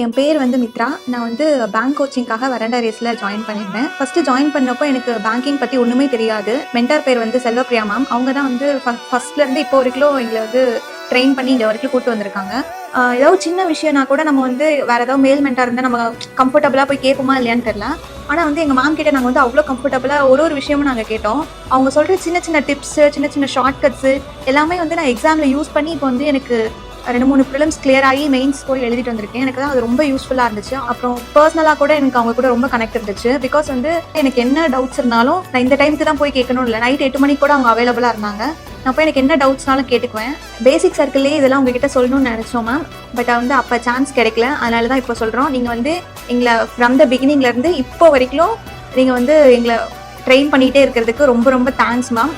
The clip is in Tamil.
என் பேர் வந்து மித்ரா. நான் வந்து பேங்க் கோச்சிங்காக வரண்டா ரேஸில் ஜாயின் பண்ணியிருந்தேன். ஃபஸ்ட்டு ஜாயின் பண்ணப்போ எனக்கு பேங்கிங் பற்றி ஒன்றுமே தெரியாது. மென்டார் பேர் வந்து செல்வப்பிரியா மேம். அவங்க தான் வந்து ஃபஸ்ட்லேருந்து இப்போ வரைக்கும் எங்களை வந்து ட்ரெயின் பண்ணி இங்கே வரைக்கும் கூப்பிட்டு வந்திருக்காங்க. ஏதாவது சின்ன விஷயம்னா கூட நம்ம வந்து வேறு ஏதாவது மேல் மென்டார் இருந்தால் நம்ம கம்ஃபர்டபுளாக போய் கேட்போமா இல்லையான்னு தெரில. ஆனால் வந்து எங்கள் மேம் கிட்டே நாங்கள் வந்து அவ்வளோ கம்ஃபர்டபுளாக ஒரு விஷயமும் நாங்கள் கேட்டோம். அவங்க சொல்கிற சின்ன சின்ன டிப்ஸு, சின்ன சின்ன ஷார்ட்கட்ஸு எல்லாமே வந்து நான் எக்ஸாமில் யூஸ் பண்ணி இப்போ வந்து எனக்கு 2-3 ப்ரிலிம்ஸ் கிளியர் ஆகி மெயின்ஸ் போய் எழுதிட்டு வந்திருக்கேன். எனக்கு தான் அது ரொம்ப யூஸ்ஃபுல்லாக இருந்துச்சு. அப்புறம் பர்சனலாக கூட எனக்கு அவங்க கூட ரொம்ப கனெக்ட் இருந்துச்சு. பிகாஸ் வந்து எனக்கு என்ன டவுட்ஸ் இருந்தாலும் நான் இந்த டைமுக்கு தான் போய் கேட்கணும் இல்லை, நைட் 8 மணிக்கு கூட அவங்க அவைலபிளாக இருந்தாங்க. நான் போய் எனக்கு என்ன டவுட்ஸ்னாலும் கேட்டுக்குவேன். பேசிக் சர்க்கிள்லேயே இதெல்லாம் உங்ககிட்ட சொல்லணும்னு நினச்சோம் மேம். பட் வந்து அப்போ சான்ஸ் கிடைக்கல. அதனால தான் இப்போ சொல்கிறோம். நீங்கள் வந்து எங்களை ஃப்ரம் த பிகினிங்லேருந்து இப்போ வரைக்கும் நீங்கள் வந்து எங்களை ட்ரெயின் பண்ணிகிட்டே இருக்கிறதுக்கு ரொம்ப ரொம்ப தேங்க்ஸ் மேம்.